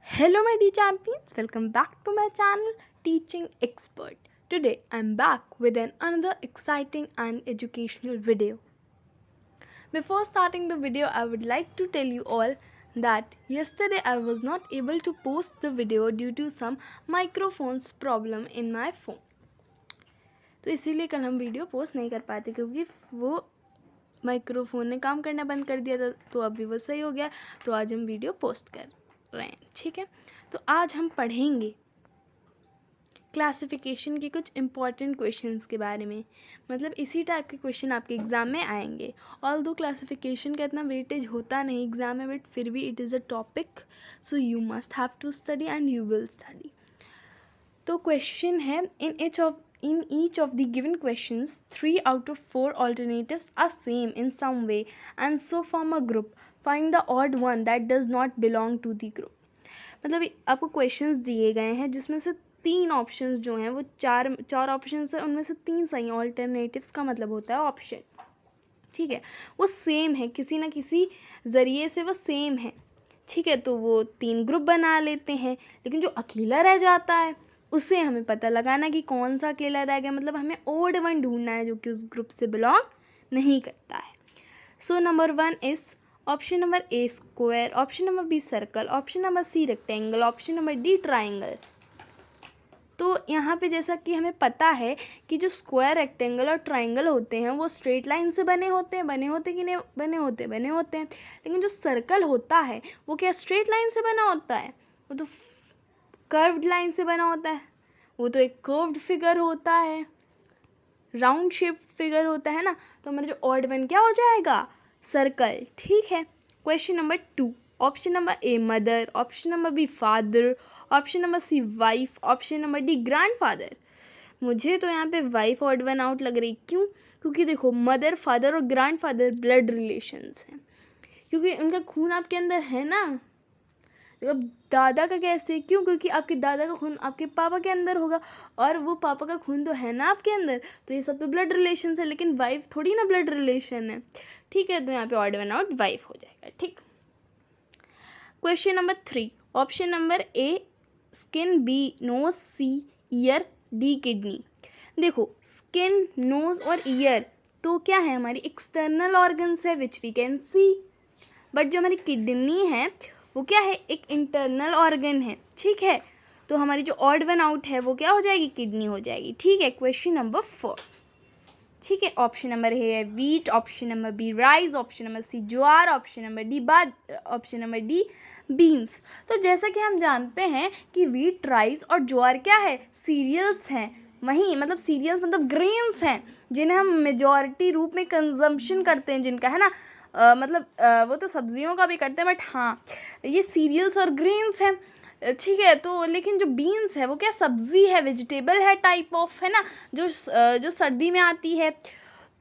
Hello, my dear champions. Welcome back to my channel, Teaching Expert. Today, I'm back with another exciting and educational video. Before starting the video, I would like to tell you all that yesterday I was not able to post the video due to some microphones problem in my phone. तो इसीलिए कल हम video post नहीं कर पाते क्योंकि वो microphone ने काम करना बंद कर दिया था। तो अभी वो सही हो गया, तो आज हम वीडियो पोस्ट कर रहे हैं। ठीक है, तो आज हम पढ़ेंगे क्लासिफिकेशन के कुछ इम्पॉर्टेंट क्वेश्चंस के बारे में। मतलब इसी टाइप के क्वेश्चन आपके एग्ज़ाम में आएंगे। ऑल दो क्लासिफिकेशन का इतना वेटेज होता नहीं एग्ज़ाम में, बट फिर भी it is a topic, so you must have to study and you will study. तो क्वेश्चन है, in each of the given questions 3 out of 4 alternatives are same in some way and so form a group. Find the odd one that does not belong to the group. मतलब आपको questions दिए गए हैं जिसमें से 3 options जो हैं वो चार ऑप्शंस है, उनमें से 3 सही। ऑल्टरनेटिव्स का मतलब होता है ऑप्शन। ठीक है, वो सेम है, किसी ना किसी ज़रिए से वो सेम है। ठीक है, तो वो 3 ग्रुप बना लेते हैं, लेकिन जो अकेला रह जाता है उससे हमें पता लगाना कि कौन सा अकेला रह गया। मतलब हमें ओड वन ढूंढना है जो कि उस ग्रुप से बिलोंग नहीं करता है। So number 1 is option number A square, option number B circle, option number C rectangle, option number D triangle. तो यहाँ पे जैसा कि हमें पता है कि जो स्क्वायर, रेक्टेंगल और ट्राइंगल होते हैं वो स्ट्रेट लाइन से बने होते कि नहीं बने होते हैं। लेकिन जो सर्कल होता है वो क्या स्ट्रेट लाइन से बना होता है? वो तो कर्व्ड लाइन से बना होता है। वो तो एक कर्व्ड फिगर होता है, राउंड शेप फिगर होता है ना। तो हमारा जो ऑड वन क्या हो जाएगा? सर्कल। ठीक है, question number 2, option number A mother, option number B father, option number C wife, option number D grandfather. मुझे तो यहाँ पे वाइफ ऑड वन आउट लग रही। क्यों? क्योंकि देखो मदर, फादर और ग्रैंडफादर ब्लड रिलेशंस हैं, क्योंकि उनका खून आपके अंदर है ना। अब दादा का कैसे? क्यों? क्योंकि आपके दादा का खून आपके पापा के अंदर होगा और वो पापा का खून तो है ना आपके अंदर। तो ये सब तो ब्लड रिलेशन है, लेकिन वाइफ थोड़ी ना ब्लड रिलेशन है। ठीक है, तो यहाँ पे ऑड वन आउट वाइफ हो जाएगा। ठीक, question number 3, option number A skin, B nose, C ear, D kidney. देखो स्किन, नोज और ईयर तो क्या है? हमारी एक्सटर्नल ऑर्गन्स है which we can see. But जो हमारी किडनी है वो क्या है? एक इंटरनल ऑर्गन है। ठीक है, तो हमारी जो ऑड वन आउट है वो क्या हो जाएगी? किडनी हो जाएगी। ठीक है, क्वेश्चन नंबर 4। ठीक है, ऑप्शन नंबर ए है wheat, option number B rice, option number C jowar, option number D beans. तो जैसा कि हम जानते हैं कि वीट, राइस और ज्वार क्या है? सीरियल्स हैं। वहीं मतलब सीरियल्स मतलब ग्रेन्स हैं जिन्हें हम मेजॉरिटी रूप में कंजम्पशन करते हैं, जिनका है ना वो तो सब्जियों का भी करते हैं, बट हाँ ये सीरियल्स और ग्रेन्स हैं। ठीक है, तो लेकिन जो बीन्स है वो क्या? सब्जी है, वेजिटेबल है, टाइप ऑफ, है ना, जो सर्दी में आती है।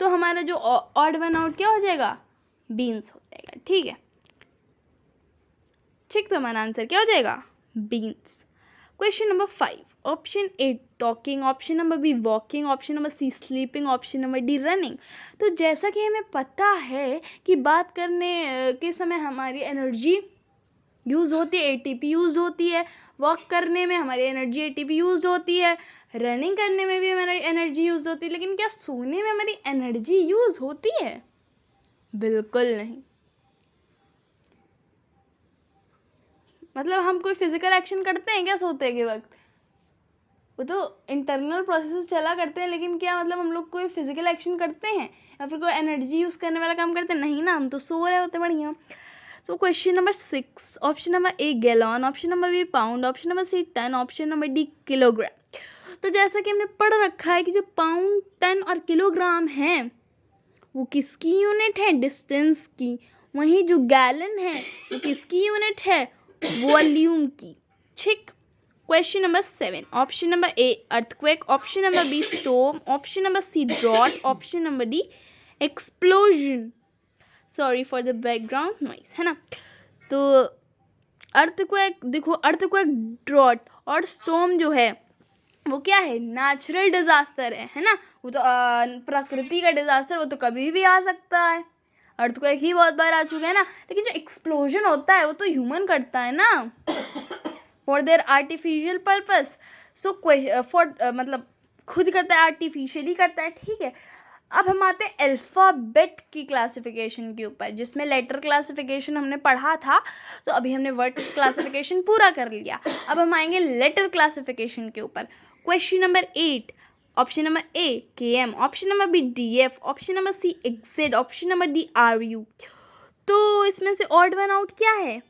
तो हमारा जो ऑड वन आउट क्या हो जाएगा? बीन्स हो जाएगा। ठीक है, ठीक, तो हमारा आंसर क्या हो जाएगा? Beans. Question number 5, option A talking, option number B walking, option number C sleeping, option number D running. तो जैसा कि हमें पता है कि बात करने के समय हमारी एनर्जी यूज़ होती है, एटीपी यूज़ होती है। वॉक करने में हमारी एनर्जी एटीपी यूज़ होती है। रनिंग करने में भी हमारी एनर्जी यूज़ होती है। लेकिन क्या सोने में हमारी एनर्जी यूज़ होती है? बिल्कुल नहीं। मतलब हम कोई फिजिकल एक्शन करते हैं क्या सोते के वक्त? वो तो इंटरनल प्रोसेस चला करते हैं, लेकिन क्या मतलब हम लोग कोई फिजिकल एक्शन करते हैं या फिर कोई एनर्जी यूज़ करने वाला काम करते हैं? नहीं ना, हम तो सो रहे होते बढ़िया। तो question number 6, option number A gallon, option number B pound, option number C ton, option number D kilogram. तो जैसा कि हमने पढ़ रखा है कि जो पाउंड, टन और किलोग्राम हैं वो किसकी यूनिट है? डिस्टेंस की। वहीं जो गैलन है वो किसकी यूनिट है? वॉल्यूम की। ठीक, question number 7, option number A earthquake, option number B storm, option number C drought, option number D explosion. Sorry for the background noise, है ना। तो अर्थक्वेक, देखो अर्थक्वेक, ड्रॉट और स्टॉर्म जो है वो क्या है? नेचुरल डिजास्टर है ना। वो तो प्रकृति का डिजास्टर, वो तो कभी भी आ सकता है। अर्थक्वेक ही बहुत बार आ चुका है ना। लेकिन जो एक्सप्लोजन होता है वो तो ह्यूमन करता है ना। For their artificial purpose. So for मतलब खुद करता है, आर्टिफिशियली करता है, ठीक है। अब हम आते हैं अल्फ़ाबेट की क्लासिफिकेशन के ऊपर, जिसमें लेटर क्लासिफिकेशन हमने पढ़ा था, तो अभी हमने वर्ड क्लासिफिकेशन पूरा कर लिया। अब हम आएंगे लेटर क्लासिफिकेशन के ऊपर। Question number 8, option number A KM, option number B DF, option number C XZ, option number D RU। तो इसमें से ऑड वन आउट क्या है?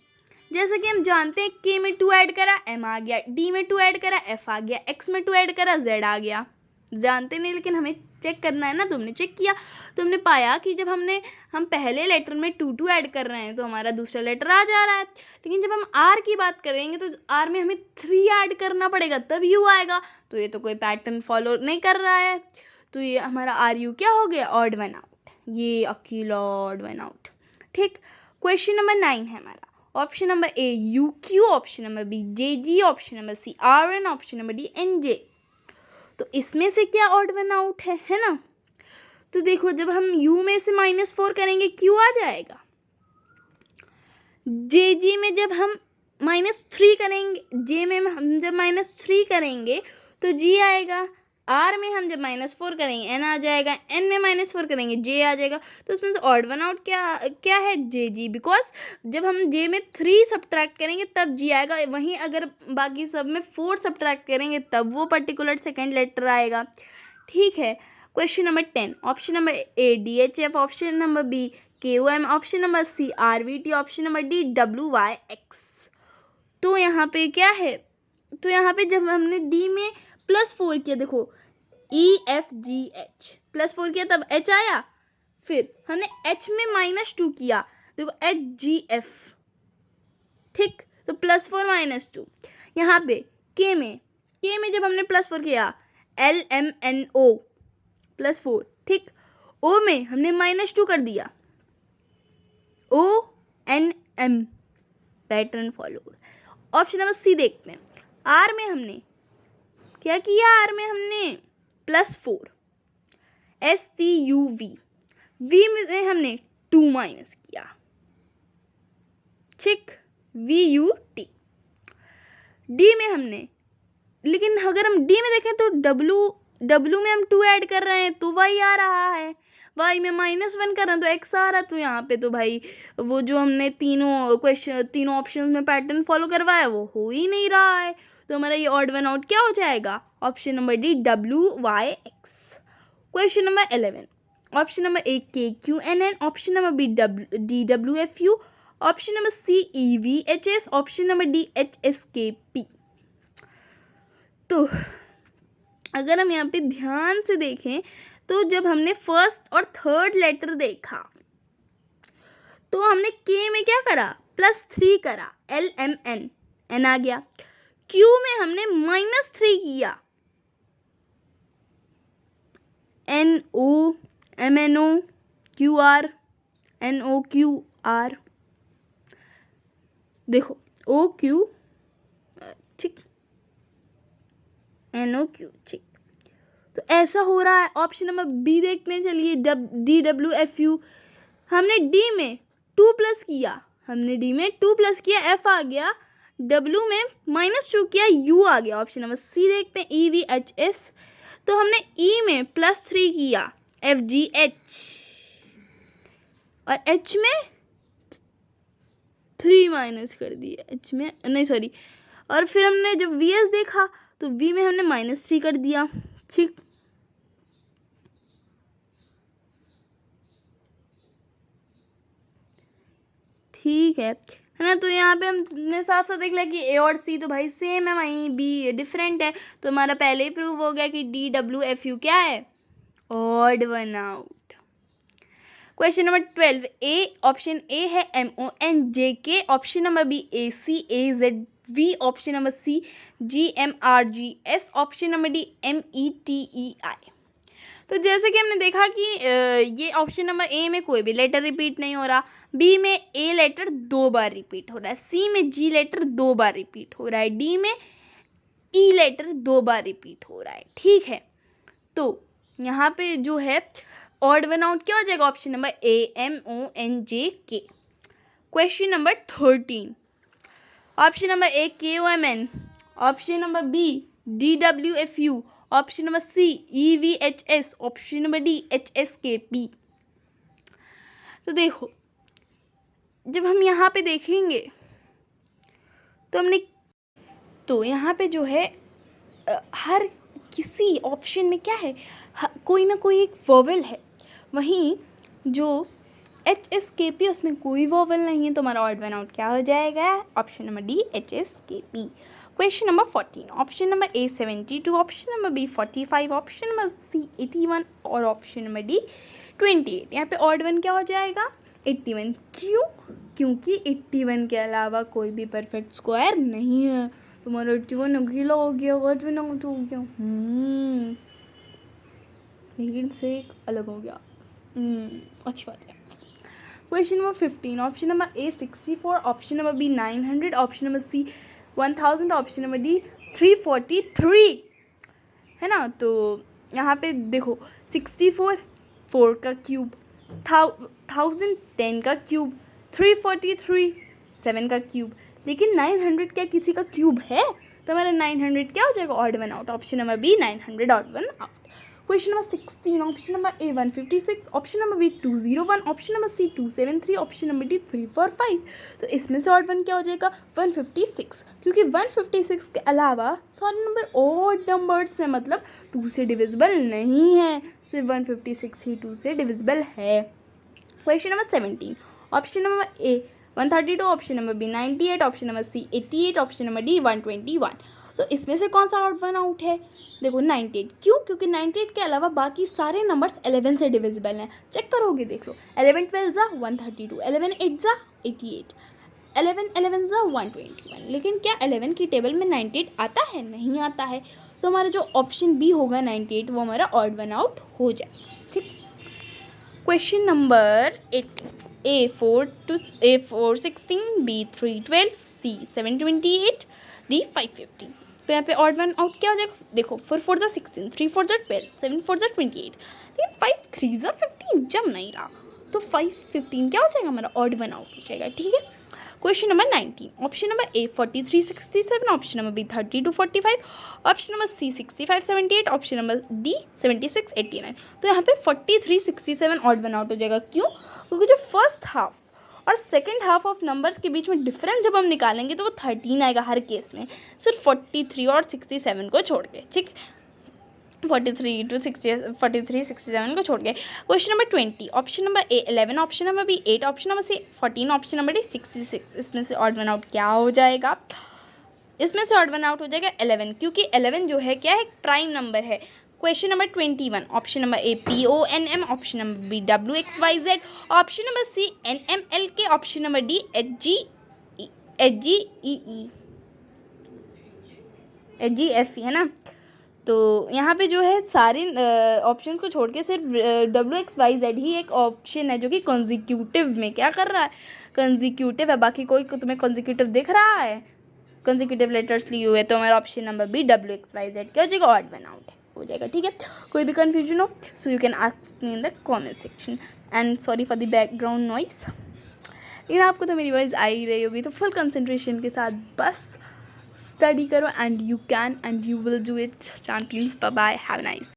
जैसा कि हम जानते हैं, K में 2 ऐड करा M आ गया, D में 2 ऐड करा F आ गया, X में 2 ऐड करा Z आ गया। जानते नहीं, लेकिन हमें चेक करना है ना। तुमने चेक किया, तुमने पाया कि जब हम पहले लेटर में 2 ऐड कर रहे हैं तो हमारा दूसरा लेटर आ जा रहा है। लेकिन जब हम R की बात करेंगे तो R में हमें 3 ऐड करना पड़ेगा, तब U आएगा। तो ये तो कोई पैटर्न फॉलो नहीं कर रहा है, तो ये हमारा RU क्या हो गया? Odd one out. ये अकेला ऑड वन आउट, ठीक। क्वेश्चन नंबर 9 है हमारा। Option number A UQ, option number B JG, option number C RN, option number D NJ। तो इसमें से क्या ऑड वन आउट है ना? तो देखो, जब हम U में से -4 करेंगे Q आ जाएगा। JG में जब हम -3 करेंगे, J में हम जब -3 करेंगे तो G आएगा। R में हम जब -4 करेंगे N आ जाएगा, N में -4 करेंगे J आ जाएगा। तो इसमें से ऑड वन आउट क्या है? JG, बिकॉज जब हम J में 3 सब्ट्रैक्ट करेंगे तब G आएगा, वहीं अगर बाकी सब में 4 सब्ट्रैक्ट करेंगे तब वो पर्टिकुलर सेकेंड लेटर आएगा, ठीक है। Question number 10, option number A DHF, option number B KOM, option number C RVT, option number D WYX। तो यहाँ पे क्या है? तो यहाँ पे जब हमने D में +4 किया, देखो EFGH +4 किया तब H आया, फिर हमने H में -2 किया, देखो HGF, ठीक। तो +4 -2। यहाँ पे K में जब हमने +4 किया LMNO +4, ठीक। O में हमने -2 कर दिया ONM, pattern follower. Option number C देखते हैं। R में हमने क्या किया? R में हमने +4 STUV, V में हमने 2 माइनस किया, ठीक, VUT। D में हमने, लेकिन अगर हम D में देखें तो W में हम 2 ऐड कर रहे हैं तो Y आ रहा है, Y में -1 कर रहे हैं तो X आ रहा है। तो यहाँ पे तो भाई वो जो हमने तीनों ऑप्शन में पैटर्न फॉलो करवाया वो हो ही नहीं रहा है। तो हमारा ये ऑड वन आउट क्या हो जाएगा? Option number D WYX। Question number 11, option number A KQNN, option number B DWFU, option number C EVHS, option number D HSKP। तो अगर हम यहाँ पे ध्यान से देखें तो जब हमने फर्स्ट और थर्ड लेटर देखा तो हमने K में क्या करा? +3 करा, LMN, N आ गया। Q में हमने -3 किया, NO, MNO, QR, NOQR, देखो OQ, ठीक, NOQ, ठीक। तो ऐसा हो रहा है। ऑप्शन नंबर बी देखते हैं, चलिए DWFU। हमने D में 2 प्लस किया, F आ गया, W में -2 किया, U आ गया। ऑप्शन नंबर सी देखते हैं, EVHS। तो हमने E में +3 किया, FGH, और H में 3 माइनस कर दिया, H में नहीं सॉरी, और फिर हमने जब VS देखा तो V में हमने -3 कर दिया, ठीक। ठीक है ना। तो यहाँ पे हमने साफ साफ देख लिया कि A और C तो भाई सेम है, वहीं B डिफरेंट है। तो हमारा पहले ही प्रूव हो गया कि DWFU क्या है? Odd one out. Question number 12, A option A है MONJK, option number B ACAZV, option number C GMRGS, option number D METEI। तो जैसे कि हमने देखा कि ये ऑप्शन नंबर ए में कोई भी लेटर रिपीट नहीं हो रहा, बी में ए लेटर 2 बार रिपीट हो रहा है, सी में जी लेटर 2 बार रिपीट हो रहा है, डी में ई लेटर 2 बार रिपीट हो रहा है, ठीक है। तो यहाँ पे जो है ऑड वन आउट क्या हो जाएगा? Option number A MONJK। Question number 13, option number A KOMN, option number B DWFU, option number C EVHS, option number D HSKP। तो देखो, जब हम यहाँ पे देखेंगे तो यहाँ पे जो है हर किसी ऑप्शन में क्या है, कोई ना कोई एक वोवेल है। वहीं जो HSKP उसमें कोई वोवेल नहीं है, तो हमारा ऑड वन आउट क्या हो जाएगा, option number D HSKP। Question number 14, option number A 72, option number B 45, option number C 81 और ऑप्शन नंबर डी 28। यहाँ पे ऑड वन क्या हो जाएगा, 81। क्यों? क्योंकि 81 के अलावा कोई भी परफेक्ट स्क्वायर नहीं है। तुम्हारा 81 अकेला हो गया, ऑड वन आउट हो गया। लेकिन से एक अलग हो गया। अच्छी बात है। Question number 15, option number A 64, option number B 900, option number C 1000, option number D 343 है ना। तो यहाँ पे देखो 64 4 का क्यूब, 1000 10 का क्यूब, 343 7 का क्यूब, लेकिन 900 क्या किसी का क्यूब है? तो हमारा 900 क्या हो जाएगा, odd one out. Option number B 900 odd one out. Question number 16, option number A 156, option number B 201, option number C 273, option number D 345। तो इसमें से ऑड वन क्या हो जाएगा, 156, क्योंकि 156 के अलावा सारे नंबर ऑड नंबर्स हैं, मतलब 2 से डिविजिबल नहीं है, सिर्फ 156 ही 2 से डिविजिबल है। Question number 17, option number A 132, option number B 98, option number C 88, option number D 121। तो इसमें से कौन सा ऑड वन आउट है? देखो 98। क्यों? क्योंकि 98 के अलावा बाकी सारे नंबर्स 11 से डिविजिबल हैं। चेक करोगे, देख लो, 11 12 जा 132, 11 8 जा 88, 11 11 जा 121। लेकिन क्या 11 की टेबल में 98 आता है? नहीं आता है। तो हमारा जो ऑप्शन बी होगा 98, वो हमारा ऑड वन आउट हो जाएगा। ठीक। Question number 18, A4 16, B 312, C 728, D 550। तो यहाँ पे ऑड वन आउट क्या हो जाएगा? देखो 4 4 जा 16, 3 4 जा 12, 7 4 जा 28, लेकिन 5 3 जा 15 जम नहीं रहा, तो 515 क्या हो जाएगा, हमारा ऑड वन आउट हो जाएगा। ठीक है। Question number 19, option number A 43 67, option number B 32 45, option number C 65 78, option number D 76 89। तो यहाँ पे 43 67 ऑड वन आउट हो जाएगा। क्यों? क्योंकि जो फर्स्ट हाफ और सेकेंड हाफ ऑफ नंबर्स के बीच में डिफरेंस जब हम निकालेंगे तो वो 13 आएगा हर केस में, सिर्फ 43 और 67 को छोड़ के। ठीक, 43 67 को छोड़ के। Question number 20, option number A 11, option number B 8, option number C 14, option number D 66। इसमें से ऑड वन आउट क्या हो जाएगा? इसमें से ऑड वन आउट हो जाएगा 11, क्योंकि 11 जो है क्या है, प्राइम नंबर है। Question number 21, option number A PONM, option number B WXYZ, option number C NMLK, option number D HGFE है ना। तो यहाँ पे जो है सारे ऑप्शन को छोड़ के सिर्फ WXYZ ही एक ऑप्शन है जो कि कंजिक्यूटिव में क्या कर रहा है, कंजिक्यूटिव है। बाकी कोई तुम्हें कंजिक्यूटिव दिख रहा है, कंजिक्यूटिव लेटर्स लिए हुए, तो हमारा ऑप्शन नंबर बी WXYZ क्या हो जाएगा, ऑड वन आउट हो जाएगा। ठीक है। कोई भी कन्फ्यूजन हो so you can ask me in the comment section, and sorry for the background noise. लेकिन आपको तो मेरी वॉइस आ ही रही होगी, तो फुल कंसंट्रेशन के साथ बस स्टडी करो, and you can and you will do it. Champions, bye bye, have a nice